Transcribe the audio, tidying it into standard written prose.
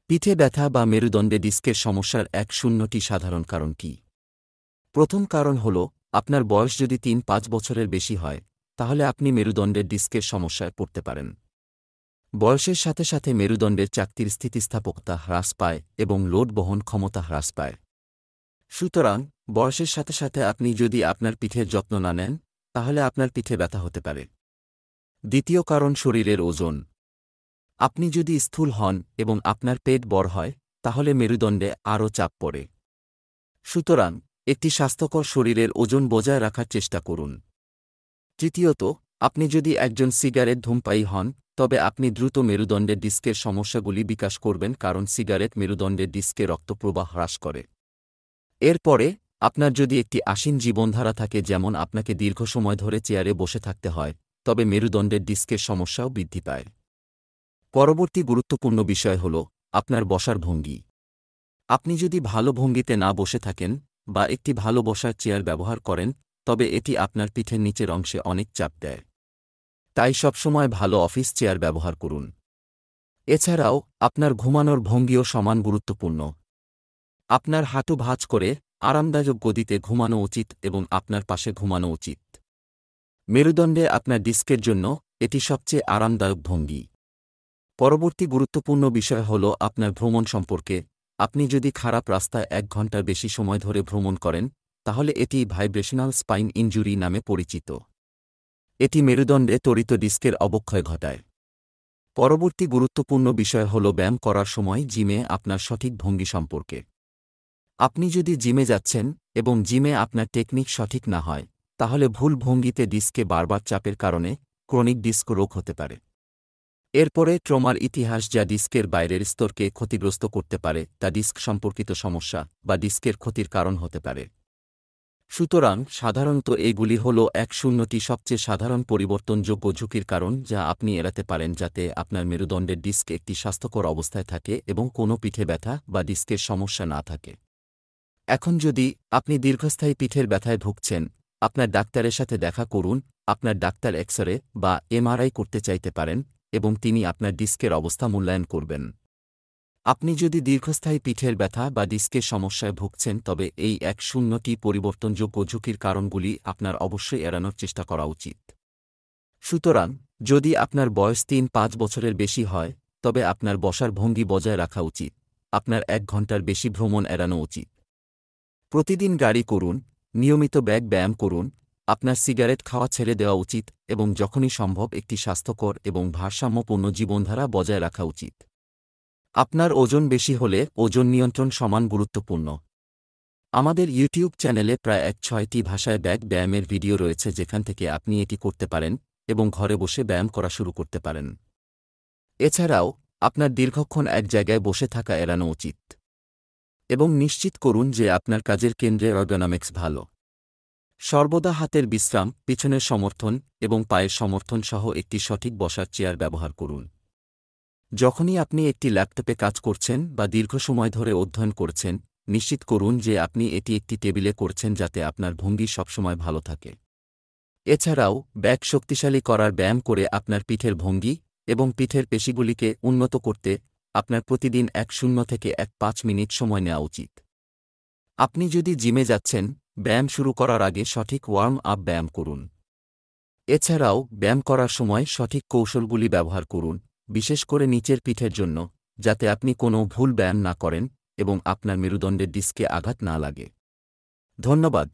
পিঠে ব্যথা বা মেরুদণ্ডে ডিস্কের সমস্যার ১-০টি সাধারণ কারণ কি? প্রথম কারণ হল আপনার বয়স যদি ৩-৫ বছরের বেশি হয়, তাহলে আপনি মেরুদণ্ডের ডিস্কের সমস্যায় পড়তে পারেন। বয়সের সাথে সাথে মেরুদণ্ডের চাকতির স্থিতিস্থাপকতা হ্রাস পায় এবং লোড বহন ক্ষমতা হ্রাস পায়। সুতরাং বয়সের সাথে সাথে আপনি যদি আপনার পিঠের যত্ন না নেন, তাহলে আপনার পিঠে ব্যথা হতে পারে। দ্বিতীয় কারণ শরীরের ওজন। আপনি যদি স্থূল হন এবং আপনার পেট বড় হয়, তাহলে মেরুদণ্ডে আরও চাপ পড়ে। সুতরাং একটি স্বাস্থ্যকর শরীরের ওজন বজায় রাখার চেষ্টা করুন। তৃতীয়ত, আপনি যদি একজন সিগারেট ধূমপায়ী হন, তবে আপনি দ্রুত মেরুদণ্ডের ডিস্কের সমস্যাগুলি বিকাশ করবেন, কারণ সিগারেট মেরুদণ্ডের ডিস্কে রক্তপ্রবাহ হ্রাস করে। এরপরে আপনার যদি একটি আসীন জীবনধারা থাকে, যেমন আপনাকে দীর্ঘ সময় ধরে চেয়ারে বসে থাকতে হয়, তবে মেরুদণ্ডের ডিস্কের সমস্যাও বৃদ্ধি পায়। পরবর্তী গুরুত্বপূর্ণ বিষয় হল আপনার বসার ভঙ্গি। আপনি যদি ভালো ভঙ্গিতে না বসে থাকেন বা একটি ভালো বসার চেয়ার ব্যবহার করেন, তবে এটি আপনার পিঠের নিচের অংশে অনেক চাপ দেয়। তাই সবসময় ভালো অফিস চেয়ার ব্যবহার করুন। এছাড়াও আপনার ঘুমানোর ভঙ্গিও সমান গুরুত্বপূর্ণ। আপনার হাঁটু ভাঁজ করে আরামদায়ক গদিতে ঘুমানো উচিত এবং আপনার পাশে ঘুমানো উচিত। মেরুদণ্ডে আপনার ডিস্কের জন্য এটি সবচেয়ে আরামদায়ক ভঙ্গি। পরবর্তী গুরুত্বপূর্ণ বিষয় হল আপনার ভ্রমণ সম্পর্কে। আপনি যদি খারাপ রাস্তায় ১ ঘন্টার বেশি সময় ধরে ভ্রমণ করেন, তাহলে এটি ভাইব্রেশনাল স্পাইন ইনজুরি নামে পরিচিত। এটি মেরুদণ্ডে ত্বরিত ডিস্কের অবক্ষয় ঘটায়। পরবর্তী গুরুত্বপূর্ণ বিষয় হল ব্যায়াম করার সময় জিমে আপনার সঠিক ভঙ্গি সম্পর্কে। আপনি যদি জিমে যাচ্ছেন এবং জিমে আপনার টেকনিক সঠিক না হয়, তাহলে ভুল ভঙ্গিতে ডিস্কে বারবার চাপের কারণে ক্রনিক ডিস্ক রোগ হতে পারে। এরপরে ট্রমার ইতিহাস, যা ডিস্কের বাইরের স্তরকে ক্ষতিগ্রস্ত করতে পারে, তা ডিস্ক সম্পর্কিত সমস্যা বা ডিস্কের ক্ষতির কারণ হতে পারে। সুতরাং সাধারণত এগুলি হল ১-০টি সবচেয়ে সাধারণ পরিবর্তনযোগ্য ঝুঁকির কারণ, যা আপনি এড়াতে পারেন যাতে আপনার মেরুদণ্ডের ডিস্ক একটি স্বাস্থ্যকর অবস্থায় থাকে এবং কোনো পিঠে ব্যথা বা ডিস্কের সমস্যা না থাকে। এখন যদি আপনি দীর্ঘস্থায়ী পিঠের ব্যথায় ভুগছেন, আপনার ডাক্তারের সাথে দেখা করুন। আপনার ডাক্তার এক্স-রে বা এমআরআই করতে চাইতে পারেন এবং তিনি আপনার ডিস্কের অবস্থা মূল্যায়ন করবেন। আপনি যদি দীর্ঘস্থায়ী পিঠের ব্যথা বা ডিস্কের সমস্যায় ভুগছেন, তবে এই ১-০টি পরিবর্তনযোগ্য ঝুঁকির কারণগুলি আপনার অবশ্যই এড়ানোর চেষ্টা করা উচিত। সুতরাং যদি আপনার বয়স ৩-৫ বছরের বেশি হয়, তবে আপনার বসার ভঙ্গি বজায় রাখা উচিত। আপনার ১ ঘন্টার বেশি ভ্রমণ এড়ানো উচিত। প্রতিদিন গাড়ি করুন, নিয়মিত ব্যায়াম করুন, আপনার সিগারেট খাওয়া ছেড়ে দেওয়া উচিত এবং যখনই সম্ভব একটি স্বাস্থ্যকর এবং ভারসাম্যপূর্ণ জীবনধারা বজায় রাখা উচিত। আপনার ওজন বেশি হলে ওজন নিয়ন্ত্রণ সমান গুরুত্বপূর্ণ। আমাদের ইউটিউব চ্যানেলে প্রায় ৬টি ভাষায় ব্যায়ামের ভিডিও রয়েছে, যেখান থেকে আপনি এটি করতে পারেন এবং ঘরে বসে ব্যায়াম করা শুরু করতে পারেন। এছাড়াও আপনার দীর্ঘক্ষণ এক জায়গায় বসে থাকা এড়ানো উচিত এবং নিশ্চিত করুন যে আপনার কাজের কেন্দ্রে এরগোনমিক্স ভালো। সর্বদা হাতের বিশ্রাম, পিছনের সমর্থন এবং পায়ের সমর্থন সহ একটি সঠিক বসার চেয়ার ব্যবহার করুন। যখনই আপনি একটি ল্যাপটপে কাজ করছেন বা দীর্ঘ সময় ধরে অধ্যয়ন করছেন, নিশ্চিত করুন যে আপনি এটি একটি টেবিলে করছেন যাতে আপনার ভঙ্গি সবসময় ভালো থাকে। এছাড়াও ব্যাক শক্তিশালী করার ব্যায়াম করে আপনার পিঠের ভঙ্গি এবং পিঠের পেশিগুলিকে উন্নত করতে আপনার প্রতিদিন ১-০ থেকে ১-৫ মিনিট সময় নেওয়া উচিত। আপনি যদি জিমে যাচ্ছেন, ব্যায়াম শুরু করার আগে সঠিক ওয়ার্ম আপ ব্যায়াম করুন। এছাড়াও ব্যায়াম করার সময় সঠিক কৌশলগুলি ব্যবহার করুন, বিশেষ করে নিচের পিঠের জন্য, যাতে আপনি কোনো ভুল ব্যায়াম না করেন এবং আপনার মেরুদণ্ডের ডিস্কে আঘাত না লাগে। ধন্যবাদ।